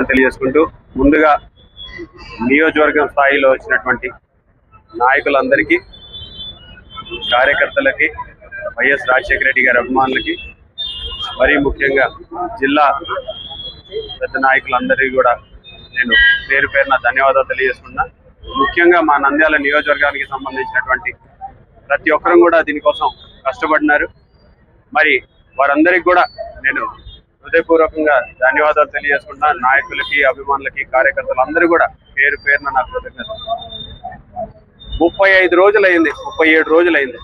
ధన్యవాదాలు తెలియజేసుకుంటూ ముందుగా నియోజకవర్గం స్థాయిలో వచ్చినటువంటి నాయకులందరికీ, కార్యకర్తలకి, వైఎస్ రాజశేఖర రెడ్డి గారి అభిమానులకి, మరీ ముఖ్యంగా జిల్లా పెద్ద నాయకులందరికీ కూడా నేను పేరు పేరున ధన్యవాదాలు తెలియజేసుకున్నా. ముఖ్యంగా మా నంద్యాల నియోజకవర్గానికి సంబంధించినటువంటి ప్రతి ఒక్కరూ కూడా దీనికోసం కష్టపడినారు. మరి వారందరికీ కూడా నేను హృదయపూర్వకంగా ధన్యవాదాలు తెలియజేసుకున్నా. నాయకులకి, అభిమానులకి, కార్యకర్తలందరూ కూడా పేరు పేరున నాకు కృతజ్ఞత. 35 రోజులైంది, 37 రోజులైంది.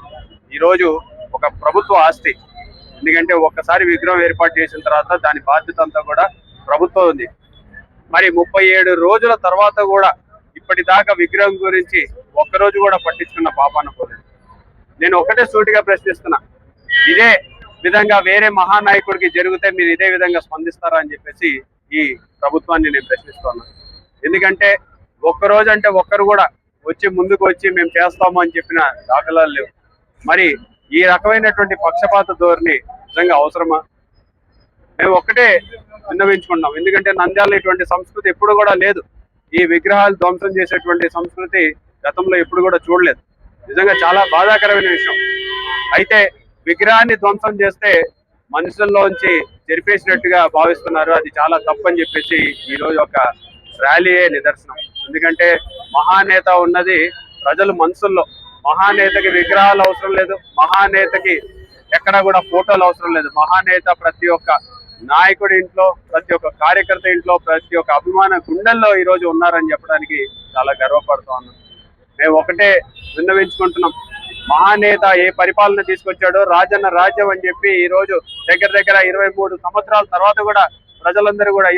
ఈరోజు ఒక ప్రభుత్వ ఆస్తి. ఎందుకంటే ఒక్కసారి విగ్రహం ఏర్పాటు చేసిన తర్వాత దాని బాధ్యత అంతా కూడా ప్రభుత్వం ఉంది. మరి 37 రోజుల తర్వాత కూడా ఇప్పటిదాకా విగ్రహం గురించి ఒక్కరోజు కూడా పట్టించుకున్న పాపాన పోలేదు. నేను ఒకటే సూటిగా ప్రశ్నిస్తున్నా, ఇదే విధంగా వేరే మహానాయకుడికి జరిగితే మీరు ఇదే విధంగా స్పందిస్తారా అని చెప్పేసి ఈ ప్రభుత్వాన్ని నేను ప్రశ్నిస్తున్నాను. ఎందుకంటే ఒక్కరోజు అంటే ఒక్కరు కూడా వచ్చి ముందుకు వచ్చి మేము చేస్తాము అని చెప్పిన దాఖలాలు లేవు. మరి ఈ రకమైనటువంటి పక్షపాత ధోరణి నిజంగా అవసరమా? మేము ఒక్కటే విన్నవించుకున్నాం. ఎందుకంటే నంద్యాల ఇటువంటి సంస్కృతి ఎప్పుడు కూడా లేదు. ఈ విగ్రహాలు ధ్వంసం చేసేటువంటి సంస్కృతి గతంలో ఎప్పుడు కూడా చూడలేదు. నిజంగా చాలా బాధాకరమైన విషయం. అయితే విగ్రహాన్ని ధ్వంసం చేస్తే మనుషుల్లోంచి చెరిపేసినట్టుగా భావిస్తున్నారు. అది చాలా తప్పని చెప్పేసి ఈరోజు ఒక ర్యాలీయే నిదర్శనం. ఎందుకంటే మహానేత ఉన్నది ప్రజల మనసుల్లో. మహానేతకి విగ్రహాలు అవసరం లేదు, మహానేతకి ఎక్కడా కూడా ఫోటోలు అవసరం లేదు. మహానేత ప్రతి ఒక్క నాయకుడి ఇంట్లో, ప్రతి ఒక్క కార్యకర్త ఇంట్లో, ప్రతి ఒక్క అభిమాన గుండెల్లో ఈరోజు ఉన్నారని చెప్పడానికి చాలా గర్వపడుతూ ఉన్నాం. మేము ఒకటే విన్నవించుకుంటున్నాం, మహానేత ఏ పరిపాలన తీసుకొచ్చాడో రాజన్న రాజ్యం అని చెప్పి ఈరోజు దగ్గర 23 సంవత్సరాల తర్వాత కూడా ప్రజలందరూ కూడా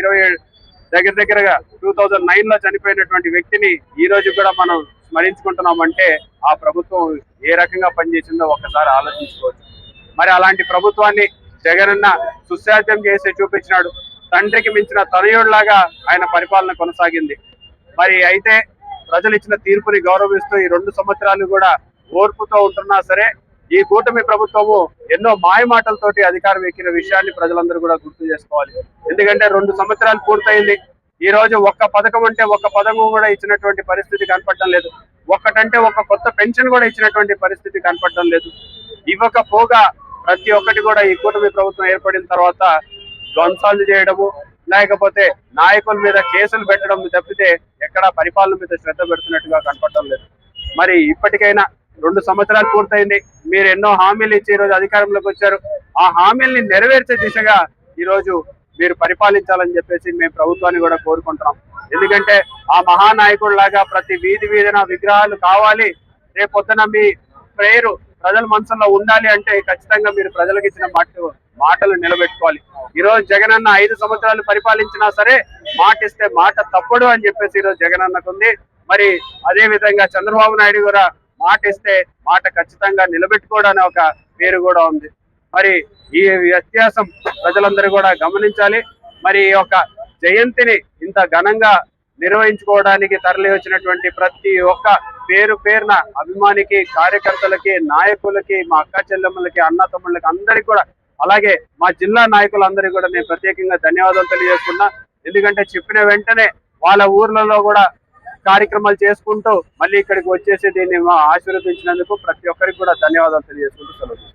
దగ్గరగా 2009లో చనిపోయినటువంటి వ్యక్తిని ఈ రోజు కూడా మనం స్మరించుకుంటున్నామంటే ఆ ప్రభుత్వం ఏ రకంగా పనిచేసిందో ఒక్కసారి ఆలోచించుకోవచ్చు. మరి అలాంటి ప్రభుత్వాన్ని జగనన్న సుశాధ్యం చేసి చూపించినాడు. తండ్రికి మించిన తనయుడిలాగా ఆయన పరిపాలన కొనసాగింది. మరి అయితే ప్రజలు ఇచ్చిన తీర్పుని గౌరవిస్తూ ఈ 2 సంవత్సరాలు కూడా ఓర్పుతో ఉంటున్నా సరే ఈ కూటమి ప్రభుత్వము ఎన్నో మాయమాటలతోటి అధికారం ఎక్కిన విషయాన్ని ప్రజలందరూ కూడా గుర్తు చేసుకోవాలి. ఎందుకంటే 2 సంవత్సరాలు పూర్తయింది. ఈ రోజు ఒక్క పథకం అంటే ఒక్క పథకం కూడా ఇచ్చినటువంటి పరిస్థితి కనపడటం లేదు. ఒక్కటంటే ఒక్క కొత్త పెన్షన్ కూడా ఇచ్చినటువంటి పరిస్థితి కనపడటం లేదు. ఇవ్వకపోగా ప్రతి ఒక్కటి కూడా ఈ కూటమి ప్రభుత్వం ఏర్పడిన తర్వాత ధ్వంసాలు చేయడము, లేకపోతే నాయకుల మీద కేసులు పెట్టడం తప్పితే ఎక్కడా పరిపాలన మీద శ్రద్ధ పెడుతున్నట్టుగా కనపడటం లేదు. మరి ఇప్పటికైనా 2 సంవత్సరాలు పూర్తయింది. మీరు ఎన్నో హామీలు ఇచ్చి ఈరోజు అధికారంలోకి వచ్చారు. ఆ హామీల్ని నెరవేర్చే దిశగా ఈరోజు మీరు పరిపాలించాలని చెప్పేసి మేము ప్రభుత్వాన్ని కూడా కోరుకుంటున్నాం. ఎందుకంటే ఆ మహానాయకుడు లాగా ప్రతి వీధిన విగ్రహాలు కావాలి. రేపొద్దున మీ పేరు ప్రజల మనసులో ఉండాలి అంటే ఖచ్చితంగా మీరు ప్రజలకు ఇచ్చిన మాటలు నిలబెట్టుకోవాలి. ఈరోజు జగనన్న 5 సంవత్సరాలు పరిపాలించినా సరే మాట ఇస్తే మాట తప్పడు అని చెప్పేసి ఈరోజు జగనన్నకుంది. మరి అదే విధంగా చంద్రబాబు నాయుడు కూడా మాట ఇస్తే మాట ఖచ్చితంగా నిలబెట్టుకోవడానికి ఒక పేరు కూడా ఉంది. మరి ఈ వ్యత్యాసం ప్రజలందరూ కూడా గమనించాలి. మరి ఈ యొక్క జయంతిని ఇంత ఘనంగా నిర్వహించుకోవడానికి తరలి వచ్చినటువంటి ప్రతి ఒక్క పేరున అభిమానికి, కార్యకర్తలకి, నాయకులకి, మా అక్క చెల్లెమ్మలకి, అన్న తమ్ముళ్ళకి అందరికీ కూడా, అలాగే మా జిల్లా నాయకులందరికీ కూడా నేను ప్రత్యేకంగా ధన్యవాదాలు తెలియజేస్తున్నా. ఎందుకంటే చెప్పిన వెంటనే వాళ్ళ ఊర్లలో కూడా కార్యక్రమాలు చేసుకుంటూ మళ్ళీ ఇక్కడికి వచ్చేసి దీన్ని ఆశీర్వదించినందుకు ప్రతి ఒక్కరికి కూడా ధన్యవాదాలు తెలియజేసుకుంటూ సెలవు.